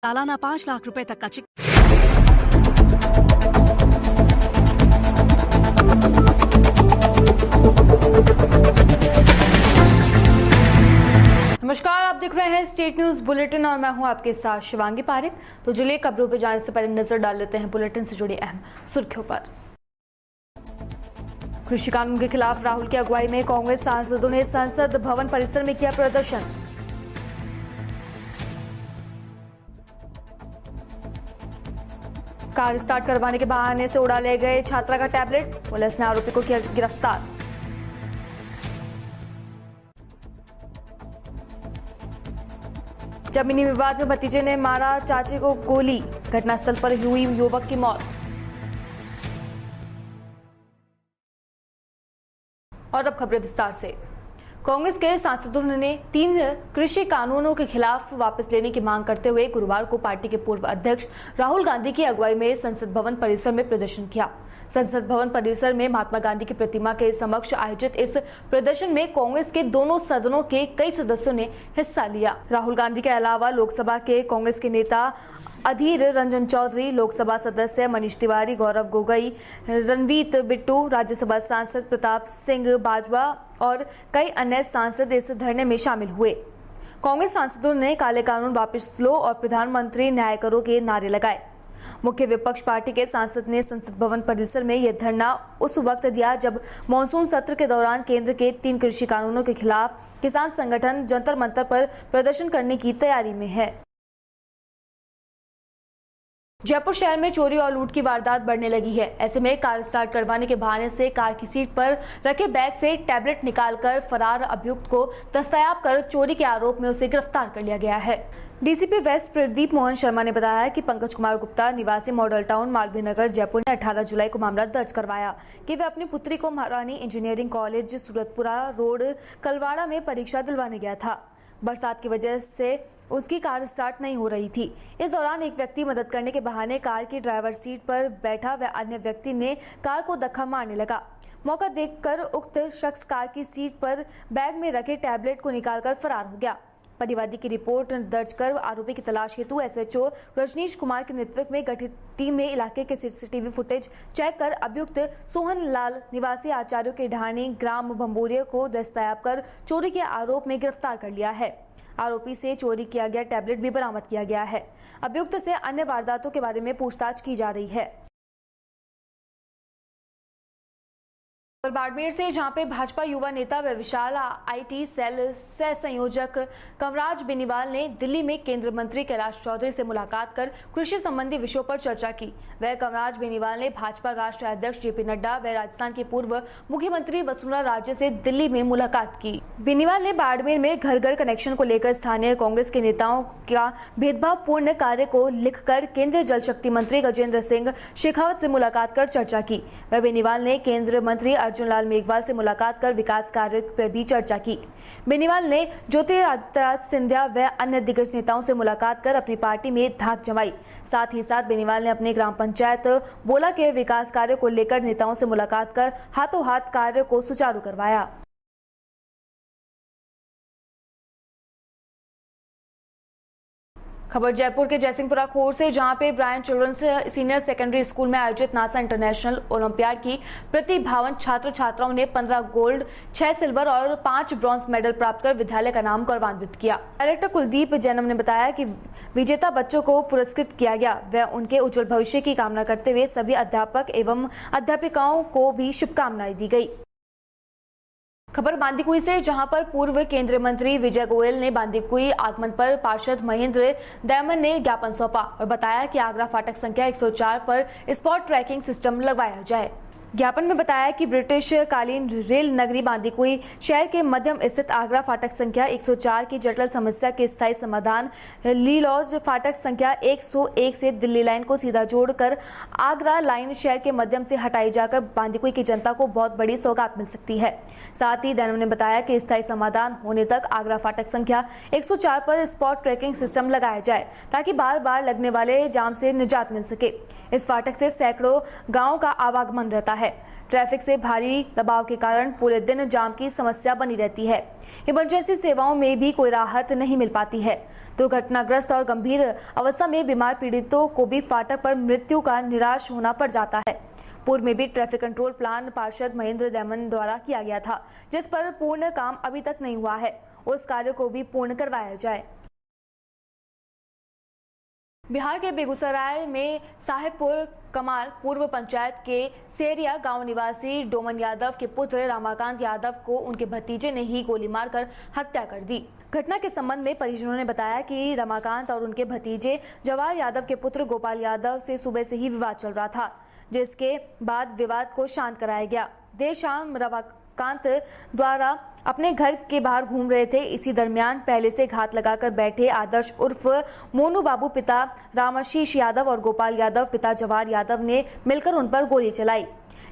सालाना 5 लाख रुपए तक का चिक। नमस्कार, आप देख रहे हैं स्टेट न्यूज बुलेटिन और मैं हूं आपके साथ शिवांगी पारिक। तो चलिए खबरों पर जाने से पहले नजर डाल लेते हैं बुलेटिन से जुड़ी अहम सुर्खियों पर। कृषि कानून के खिलाफ राहुल की अगुवाई में कांग्रेस सांसदों ने संसद भवन परिसर में किया प्रदर्शन। कार स्टार्ट करवाने के बहाने से उड़ा ले गए छात्रा का टैबलेट, पुलिस ने आरोपी को किया गिरफ्तार। जमीनी विवाद में भतीजे ने मारा चाचे को गोली, घटनास्थल पर हुई युवक की मौत। और अब खबरें विस्तार से। कांग्रेस के सांसदों ने 3 कृषि कानूनों के खिलाफ वापस लेने की मांग करते हुए गुरुवार को पार्टी के पूर्व अध्यक्ष राहुल गांधी की अगुवाई में संसद भवन परिसर में प्रदर्शन किया। संसद भवन परिसर में महात्मा गांधी की प्रतिमा के समक्ष आयोजित इस प्रदर्शन में कांग्रेस के दोनों सदनों के कई सदस्यों ने हिस्सा लिया। राहुल गांधी के अलावा लोकसभा के कांग्रेस के नेता अधीर रंजन चौधरी, लोकसभा सदस्य मनीष तिवारी, गौरव गोगोई, रणवीत बिट्टू, राज्यसभा सांसद प्रताप सिंह बाजवा और कई अन्य सांसद इस धरने में शामिल हुए। कांग्रेस सांसदों ने काले कानून वापस लो और प्रधानमंत्री न्याय करो के नारे लगाए। मुख्य विपक्ष पार्टी के सांसद ने संसद भवन परिसर में यह धरना उस वक्त दिया जब मानसून सत्र के दौरान केंद्र के 3 कृषि कानूनों के खिलाफ किसान संगठन जंतर मंतर पर प्रदर्शन करने की तैयारी में है। जयपुर शहर में चोरी और लूट की वारदात बढ़ने लगी है। ऐसे में कार स्टार्ट करवाने के बहाने से कार की सीट पर रखे बैग से टैबलेट निकालकर फरार अभियुक्त को दस्तयाब कर चोरी के आरोप में उसे गिरफ्तार कर लिया गया है। डीसीपी वेस्ट प्रदीप मोहन शर्मा ने बताया कि पंकज कुमार गुप्ता निवासी मॉडल टाउन मालवीय नगर जयपुर ने 18 जुलाई को मामला दर्ज करवाया कि वे अपनी पुत्री को महारानी engineering college Suratpura road Kalwara में परीक्षा दिलवाने गया था। बरसात की वजह से उसकी कार स्टार्ट नहीं हो रही थी। इस दौरान एक व्यक्ति मदद करने के बहाने कार की ड्राइवर सीट पर बैठा व अन्य व्यक्ति ने कार को धक्का मारने लगा। मौका देखकर उक्त शख्स कार की सीट पर बैग में रखे टैबलेट को निकालकर फरार हो गया। परिवादी की रिपोर्ट दर्ज कर आरोपी की तलाश हेतु एसएचओ रजनीश कुमार के नेतृत्व में गठित टीम ने इलाके के सीसीटीवी फुटेज चेक कर अभियुक्त सोहन लाल निवासी आचार्यों के ढाणी ग्राम भंबोरिया को दस्तयाब कर चोरी के आरोप में गिरफ्तार कर लिया है। आरोपी से चोरी किया गया टैबलेट भी बरामद किया गया है। अभियुक्त से अन्य वारदातों के बारे में पूछताछ की जा रही है। बाड़मेर से जहां पे भाजपा युवा नेता व विशाल आईटी सेल सह संयोजक कंवराज बेनीवाल ने दिल्ली में केंद्रीय मंत्री कैलाश चौधरी से मुलाकात कर कृषि संबंधी विषयों पर चर्चा की। वह कंवराज बेनीवाल ने भाजपा राष्ट्रीय अध्यक्ष जेपी नड्डा व राजस्थान के पूर्व मुख्यमंत्री वसुंधरा राजे से दिल्ली में मुलाकात की। बेनीवाल ने बाड़मेर में घर घर कनेक्शन को लेकर स्थानीय कांग्रेस के नेताओं का भेदभावपूर्ण कार्य को लिखकर केंद्रीय जल शक्ति मंत्री गजेंद्र सिंह शेखावत से मुलाकात कर चर्चा की। वह बेनीवाल ने केंद्रीय मंत्री अर्जुन लाल मेघवाल से मुलाकात कर विकास कार्य पर भी चर्चा की। बेनीवाल ने ज्योतिरादित्य सिंधिया व अन्य दिग्गज नेताओं से मुलाकात कर अपनी पार्टी में धाक जमाई। साथ ही साथ बेनीवाल ने अपने ग्राम पंचायत बोला के विकास कार्य को लेकर नेताओं से मुलाकात कर हाथों हाथ कार्य को सुचारू करवाया। खबर जयपुर के जयसिंहपुरा खोर से, जहां पे Brian children's senior secondary school में आयोजित नासा इंटरनेशनल ओलंपियाड की प्रतिभावान छात्र छात्राओं ने 15 गोल्ड, 6 सिल्वर और 5 ब्रॉन्ज मेडल प्राप्त कर विद्यालय का नाम गौरवान्वित किया। डायरेक्टर कुलदीप जैनम ने बताया कि विजेता बच्चों को पुरस्कृत किया गया। वह उनके उज्जवल भविष्य की कामना करते हुए सभी अध्यापक एवं अध्यापिकाओं को भी शुभकामनाएं दी गई। खबर बांदीकुई से, जहां पर पूर्व केंद्रीय मंत्री विजय गोयल ने बांदीकुई आगमन पर पार्षद महेंद्र दैमन ने ज्ञापन सौंपा और बताया कि आगरा फाटक संख्या 104 पर स्पॉट ट्रैकिंग सिस्टम लगवाया जाए। ज्ञापन में बताया कि ब्रिटिश कालीन रेल नगरी बांदीकुई शहर के मध्यम स्थित आगरा फाटक संख्या 104 की जटिल समस्या के स्थायी समाधान लीलॉज फाटक संख्या 101 से दिल्ली लाइन को सीधा जोड़कर आगरा लाइन शहर के मध्यम से हटाई जाकर बांदीकुई की जनता को बहुत बड़ी सौगात मिल सकती है। साथ ही दैनम ने बताया कि स्थायी समाधान होने तक आगरा फाटक संख्या 104 पर स्पॉट ट्रैकिंग सिस्टम लगाया जाए ताकि बार बार लगने वाले जाम से निजात मिल सके। इस फाटक से सैकड़ों गाँव का आवागमन रहता है। ट्रैफिक से भारी दबाव के कारण पूरे दिन जाम की समस्या बनी रहती है। इमरजेंसी सेवाओं में भी कोई राहत नहीं मिल पाती है। दुर्घटनाग्रस्त और गंभीर अवस्था में बीमार पीड़ितों को भी फाटक पर मृत्यु का निराश होना पड़ जाता है। पूर्व में भी ट्रैफिक कंट्रोल प्लान पार्षद महेंद्र दैमन द्वारा किया गया था, जिस पर पूर्ण काम अभी तक नहीं हुआ है। उस कार्य को भी पूर्ण करवाया जाए। बिहार के बेगूसराय में साहेबपुर कमाल पूर्व पंचायत के सेरिया गांव निवासी डोमन यादव के पुत्र रमाकांत यादव को उनके भतीजे ने ही गोली मारकर हत्या कर दी। घटना के संबंध में परिजनों ने बताया कि रमाकांत और उनके भतीजे जवाहर यादव के पुत्र गोपाल यादव से सुबह से ही विवाद चल रहा था, जिसके बाद विवाद को शांत कराया गया। देर शाम रमाकांत द्वारा अपने घर के बाहर घूम रहे थे। इसी दरमियान पहले से घात लगाकर बैठे आदर्श उर्फ मोनू बाबू पिता रामाशीष यादव और गोपाल यादव पिता जवाहर यादव ने मिलकर उन पर गोली चलाई,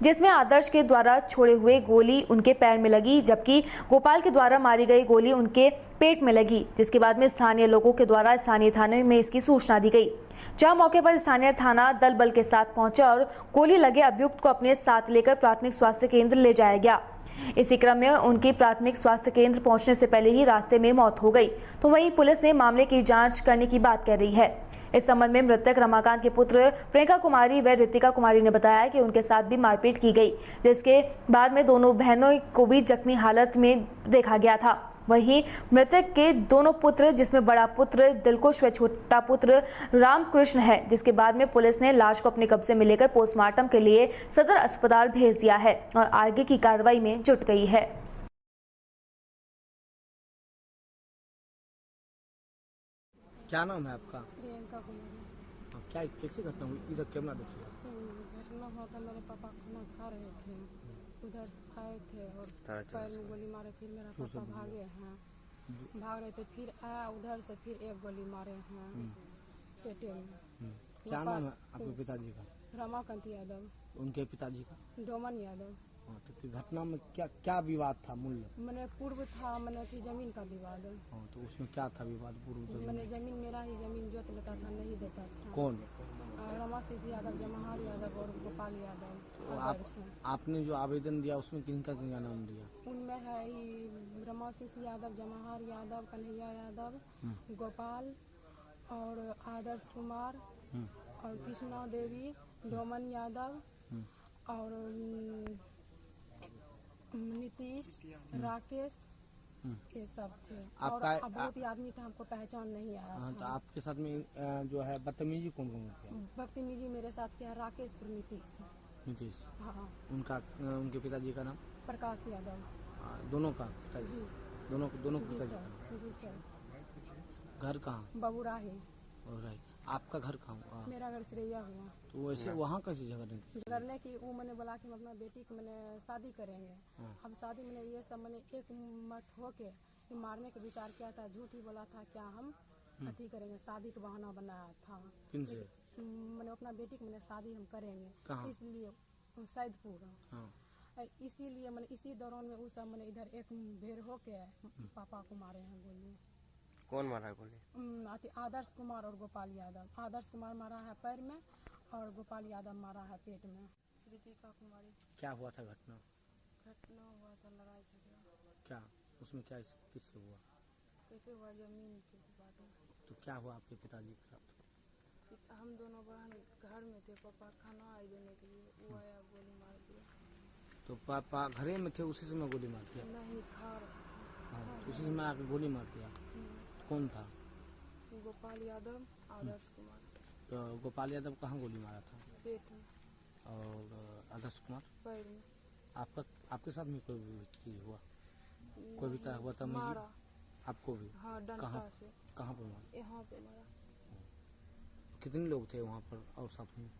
जिसमें आदर्श के द्वारा छोड़े हुए गोली उनके पैर में लगी, जबकि गोपाल के द्वारा मारी गई गोली उनके पेट में लगी। जिसके बाद में स्थानीय लोगों के द्वारा स्थानीय थाने में इसकी सूचना दी गई, जहां मौके पर स्थानीय थाना दल बल के साथ पहुंचा और गोली लगे अभियुक्त को अपने साथ लेकर प्राथमिक स्वास्थ्य केंद्र ले जाया गया। इसी क्रम में उनकी प्राथमिक स्वास्थ्य केंद्र पहुंचने से पहले ही रास्ते में मौत हो गई। तो वहीं पुलिस ने मामले की जांच करने की बात कह रही है। इस संबंध में मृतक रमाकांत के पुत्र प्रियंका कुमारी व ऋतिका कुमारी ने बताया कि उनके साथ भी मारपीट की गई, जिसके बाद में दोनों बहनों को भी जख्मी हालत में देखा गया था। वहीं मृतक के दोनों पुत्र, जिसमें बड़ा पुत्र दिलकुश व छोटा पुत्र रामकृष्ण है, जिसके बाद में पुलिस ने लाश को अपने कब्जे में लेकर पोस्टमार्टम के लिए सदर अस्पताल भेज दिया है और आगे की कार्रवाई में जुट गई है। क्या नाम है आपका? प्रियंका कुमारी। क्या कैसी घटना हुई? इधर कैमरा देखिए। घटना हुआ था, मेरे पापा खाना खा रहे थे, उधर से आए थे और पैर में गोली मारे। फिर मेरा पापा भागे हैं, भाग रहे थे, फिर आया उधर से, फिर एक गोली मारे हैं पेटे में। क्या नाम है आपके पिताजी का? रमाकांत यादव। उनके पिताजी का? डोमन यादव। हाँ, तो घटना में क्या क्या विवाद था? मूल्य मैंने पूर्व था, मैंने थी जमीन का विवाद। हाँ, तो उसमें क्या था विवाद? पूर्व मैंने जमीन, मेरा ही जमीन जोत लेता था, नहीं देता था। कौन? रमाशीष यादव, जवाहर यादव और गोपाल यादव। तो आपने जो आवेदन दिया उसमें किनका किनका नाम दिया? उनमें है ही रमाशीष यादव, जवाहर यादव, कन्हैया यादव, गोपाल और आदर्श कुमार और कृष्णा देवी, डोमन यादव और नीतीश, राकेश, ये सब थे। और बहुत ही आदमी था, हमको पहचान नहीं आया। हाँ, तो आपके साथ में जो है बदतमीजी कौन कौन किया? बदतमीजी मेरे साथ किया राकेश और नीतीश। नीतीश? हाँ। उनके पिताजी का नाम? प्रकाश यादव। दोनों का पिताजी? जी। दोनों जी पिताजी सर। का? जी सर। घर कहाँ? बबुराही। और आपका घर कहाँ हुआ? मेरा घर श्रेया हुआ। तो वैसे वहाँ कैसे झगड़ने? झगड़ने की वो मैंने बोला कि हम अपना बेटी को मैंने शादी करेंगे। अब शादी मैंने ये सब मैंने एक मत होके मारने का विचार किया था। झूठ ही बोला था, क्या हम अथी करेंगे, शादी का बहाना बनाया था। किनसे? मैंने अपना बेटी को मैंने शादी हम करेंगे, इसलिए सैदपुर। इसीलिए मैंने इसी दौरान में उस मैंने इधर एक भेड़ होके पापा को मारे हैं गोली। कौन मारा गोली? आदर्श कुमार और गोपाल यादव। आदर्श कुमार मारा है पैर में और गोपाल यादव मारा है पेट में। ऋतिका कुमारी। क्या हुआ था घटना? घटना हुआ था लड़ाई झगड़ा। क्या उसमें क्या किससे हुआ? कैसे हुआ? जमीन के बात में। तो क्या हुआ आपके पिताजी के साथ? हम दोनों बहन घर में थे, पापा खाना आए देने के लिए, वो आया गोली मार दिया। तो पापा घरे में थे, उसी समय गोली मार दिया? नहीं, खा रहा। हाँ, उसी समय आके गोली मार दिया। कौन था? गोपाल यादव, आदर्श कुमार। तो गोपाल यादव कहाँ गोली मारा था? पेट में। और आदर्श कुमार? पैर में। आपके साथ में कोई भी चीज हुआ? कोई भी तरह हुआ था? मारा आपको भी? हाँ, डंडा से। कहाँ पे मारा? यहाँ पे मारा। कितने लोग थे वहाँ पर और साथ में?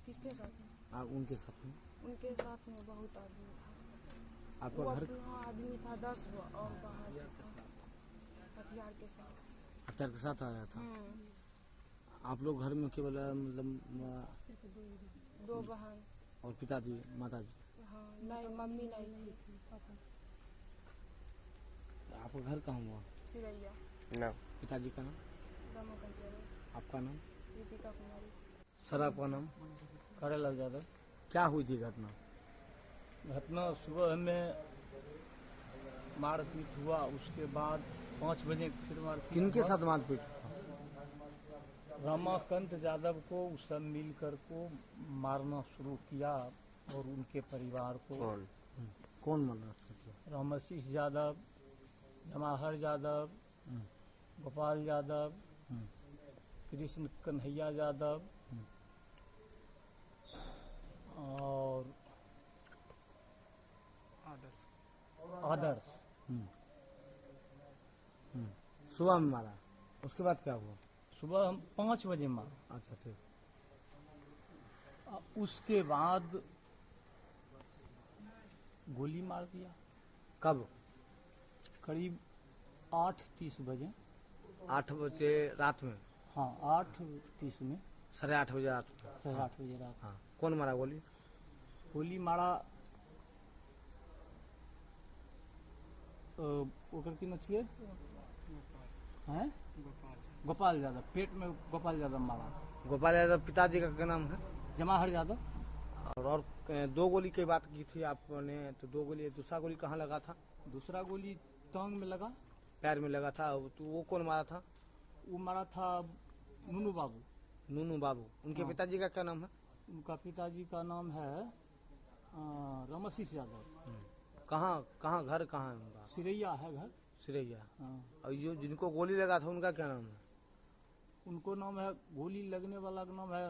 किसके साथ में? उनके साथ में? उनके साथ में बहुत आदमी था। आपका वो घर? अपना आदमी था 10 और बाहर से था हथियार के साथ। हथियार के साथ आया था? आप लोग घर में केवल मतलब दो बहन और पिताजी माताजी? हाँ, नहीं, मम्मी नहीं थी, पापा। आपका घर कहाँ हुआ? सिरैया। ना। पिताजी का नाम? रमाकांत यादव। आपका नाम? ऋतिका कुमारी। सर आपका नाम? करे लग जाता। क्या हुई थी घटना? घटना सुबह में मारपीट हुआ, उसके बाद 5 बजे फिर मारपीट। किनके साथ मारपीट? रमाकांत यादव को सब मिलकर को मारना शुरू किया और उनके परिवार को। कौन मारा? रामाशीष यादव, जमाहर यादव, गोपाल यादव, कृष्ण कन्हैया यादव और आदर्श। सुबह में मारा, उसके बाद क्या हुआ? सुबह हम 5 बजे मारा। अच्छा ठीक। उसके बाद गोली मार दिया। कब? करीब 8:30 बजे। 8 बजे रात में? हाँ, 8:30 में। 8:30 बजे रात में? 8:30 बजे रात। हाँ। कौन मारा गोली? गोली मारा ओकर की नथिए हैं? गोपाल यादव। पेट में गोपाल यादव मारा। गोपाल यादव पिताजी का क्या नाम है? जमाहर यादव। और 2 गोली की बात की थी आपने, तो 2 गोली, दूसरा गोली कहाँ लगा था? दूसरा गोली टांग में लगा, पैर में लगा था। तो वो कौन मारा था? वो मारा था नूनू बाबू। नूनू बाबू। उनके हाँ। पिताजी का क्या नाम है? उनका पिताजी का नाम है रामाशीष यादव। कहाँ घर कहाँ है उनका? सिरैया है घर। सिरैया। हाँ। और जो जिनको गोली लगा था उनका क्या नाम है? उनको नाम है, गोली लगने वाला का नाम है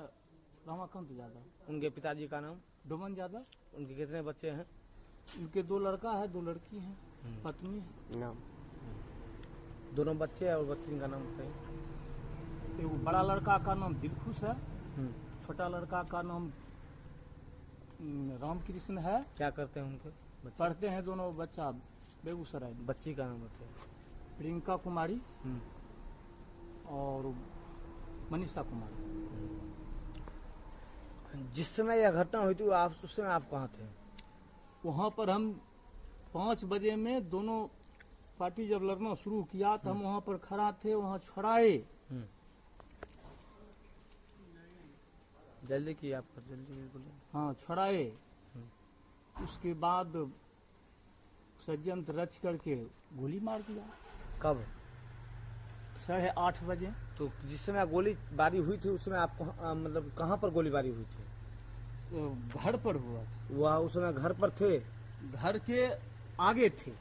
रमाकांत यादव। उनके पिताजी का नाम? डोमन यादव। उनके कितने बच्चे हैं? उनके 2 लड़का है, 2 लड़की हैं, पत्नी है। नाम? दोनों बच्चे और बच्ची का नाम बताइए। एगो बड़ा लड़का का नाम दिलखुश है, छोटा लड़का का नाम रामकृष्ण है। क्या करते हैं उनके बच्चे? पढ़ते हैं दोनों बच्चा बेगूसराय में। बच्ची का नाम बताइए। प्रियंका कुमारी और मनीषा कुमारी। जिस समय यह घटना हुई थी आप उस समय आप कहाँ थे? वहाँ पर हम 5 बजे में दोनों पार्टी जब लड़ना शुरू किया तो हम वहाँ पर खड़ा थे। वहाँ छड़ाए। जल्दी की आप जल्दी बोले। हाँ, छड़ाए। उसके बाद षड्यंत्र रच करके गोली मार दिया। कब? 8:30 बजे। तो जिस समय गोली बारी हुई थी उस समय आप मतलब कहाँ पर गोलीबारी हुई थी? घर पर हुआ था। वह उस समय घर पर थे? घर के आगे थे।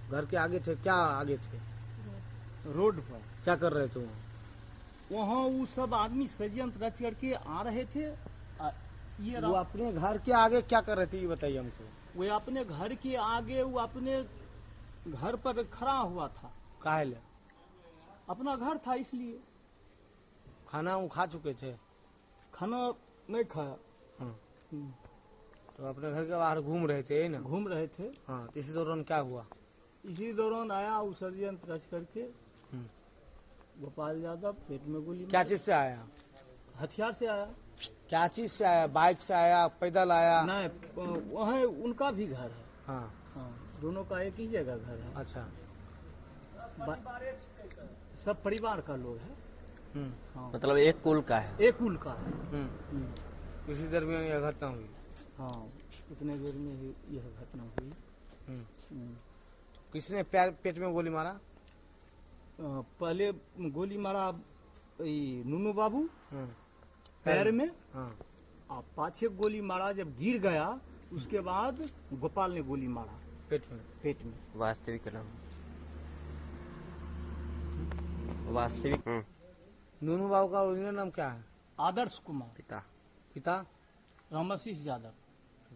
घर के आगे थे? क्या आगे थे? रोड पर। क्या कर रहे थे वहाँ? वहाँ वो सब आदमी षड्यंत्र रच करके आ रहे थे। ये वो अपने घर के आगे क्या कर रहे थे ये बताइए हमको। वो अपने घर के आगे, वो अपने घर पर खड़ा हुआ था। काहे ले? अपना घर था इसलिए। खाना वो खा चुके थे? खाना नहीं खाया। तो अपने घर के बाहर घूम रहे थे ना? घूम रहे थे। हाँ। तो इसी दौरान क्या हुआ? इसी दौरान आया वो षड्यंत्र रच करके गोपाल यादव। पेट में गोली। क्या चीज से आया? हथियार से आया। क्या चीज से आया? बाइक से आया, पैदल आया? नहीं, वहाँ उनका भी घर है। हाँ। हाँ, दोनों का एक ही जगह घर है। अच्छा। सब परिवार का लोग है। हाँ। मतलब एक कुल का है? एक कुल का है। इसी दरमियान यह घटना हुई? हाँ, उतने देर में ही यह घटना हुई। किसने पेट में गोली मारा? पहले गोली मारा नूनू बाबू पैर में। हाँ। और पाछे गोली मारा जब गिर गया, उसके बाद गोपाल ने गोली मारा पेट में। वास्तविक नाम? वास्तविक? नूनू बाबू का ओरिजिनल नाम क्या है? आदर्श कुमार। पिता? रामाशीष यादव।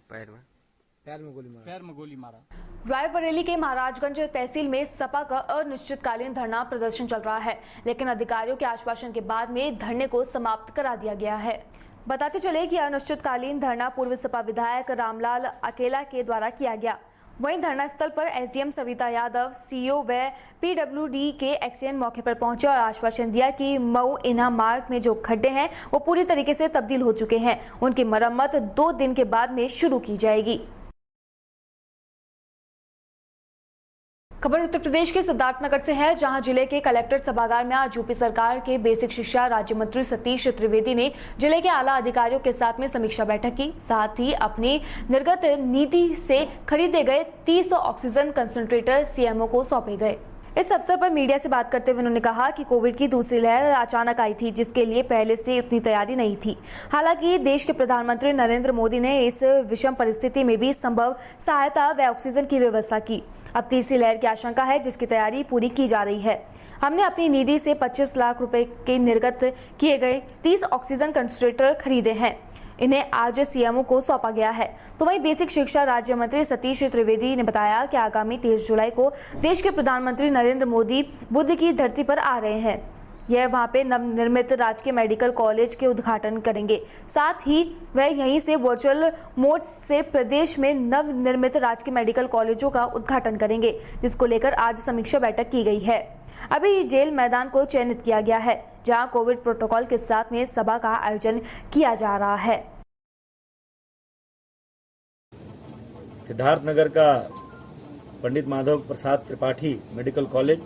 पैर में गोली मारा? पैर में गोली मारा। रायबरेली के महाराजगंज तहसील में सपा का अनिश्चितकालीन धरना प्रदर्शन चल रहा है, लेकिन अधिकारियों के आश्वासन के बाद में धरने को समाप्त करा दिया गया है। बताते चले कि अनिश्चितकालीन धरना पूर्व सपा विधायक रामलाल अकेला के द्वारा किया गया। वहीं धरना स्थल पर एसडीएम सविता यादव, सीईओ व पीडब्ल्यूडी के एक्सीएन मौके पर पहुंचे और आश्वासन दिया कि मऊ इन्हा मार्ग में जो खड्डे हैं वो पूरी तरीके से तब्दील हो चुके हैं। उनकी मरम्मत 2 दिन के बाद में शुरू की जाएगी। खबर उत्तर प्रदेश के सिद्धार्थनगर से है, जहां जिले के कलेक्टर सभागार में आज यूपी सरकार के बेसिक शिक्षा राज्य मंत्री सतीश त्रिवेदी ने जिले के आला अधिकारियों के साथ में समीक्षा बैठक की। साथ ही अपनी निर्गत निधि से खरीदे गए 30 ऑक्सीजन कंसंट्रेटर सीएमओ को सौंपे गए। इस अवसर पर मीडिया से बात करते हुए उन्होंने कहा कि कोविड की दूसरी लहर अचानक आई थी, जिसके लिए पहले से उतनी तैयारी नहीं थी। हालांकि देश के प्रधानमंत्री नरेंद्र मोदी ने इस विषम परिस्थिति में भी संभव सहायता व ऑक्सीजन की व्यवस्था की। अब तीसरी लहर की आशंका है, जिसकी तैयारी पूरी की जा रही है। हमने अपनी निधि से 25 लाख रुपए के निर्गत किए गए 30 ऑक्सीजन कंसंट्रेटर खरीदे हैं। इन्हें आज सीएमओ को सौंपा गया है। तो वहीं बेसिक शिक्षा राज्य मंत्री सतीश त्रिवेदी ने बताया कि आगामी 23 जुलाई को देश के प्रधानमंत्री नरेंद्र मोदी बुद्ध की धरती पर आ रहे हैं। यह वहां पे नवनिर्मित राजकीय मेडिकल कॉलेज के उद्घाटन करेंगे। साथ ही वह यहीं से वर्चुअल मोड से प्रदेश में नवनिर्मित राजकीय मेडिकल कॉलेजों का उद्घाटन करेंगे, जिसको लेकर आज समीक्षा बैठक की गई है। अभी जेल मैदान को चयनित किया गया है, जहां कोविड प्रोटोकॉल के साथ में सभा का आयोजन किया जा रहा है। सिद्धार्थनगर का पंडित माधव प्रसाद त्रिपाठी मेडिकल कॉलेज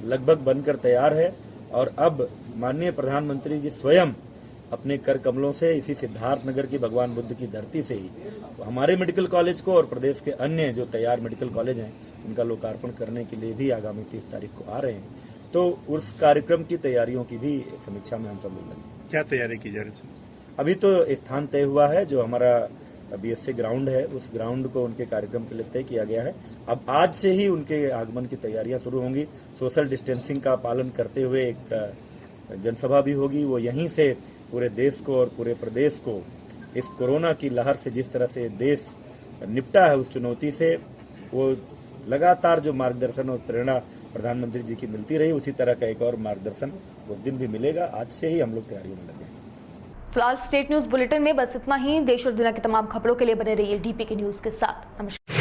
लगभग बनकर तैयार है और अब माननीय प्रधानमंत्री जी स्वयं अपने कर कमलों से इसी सिद्धार्थनगर की भगवान बुद्ध की धरती से ही तो हमारे मेडिकल कॉलेज को और प्रदेश के अन्य जो तैयार मेडिकल कॉलेज हैं उनका लोकार्पण करने के लिए भी आगामी 30 तारीख को आ रहे हैं। तो उस कार्यक्रम की तैयारियों की भी समीक्षा में हम सब लोग लगे। क्या तैयारी की जा रही है? अभी तो स्थान तय हुआ है, जो हमारा बीएससी ग्राउंड है, उस ग्राउंड को उनके कार्यक्रम के लिए तय किया गया है। अब आज से ही उनके आगमन की तैयारियां शुरू होंगी। सोशल डिस्टेंसिंग का पालन करते हुए एक जनसभा भी होगी। वो यहीं से पूरे देश को और पूरे प्रदेश को इस कोरोना की लहर से जिस तरह से देश निपटा है, उस चुनौती से वो लगातार जो मार्गदर्शन और प्रेरणा प्रधानमंत्री जी की मिलती रही, उसी तरह का एक और मार्गदर्शन उस दिन भी मिलेगा। आज से ही हम लोग तैयारियों में लगे। फिलहाल स्टेट न्यूज बुलेटिन में बस इतना ही। देश और दुनिया की तमाम खबरों के लिए बने रहिए डीपी के न्यूज के साथ। नमस्कार।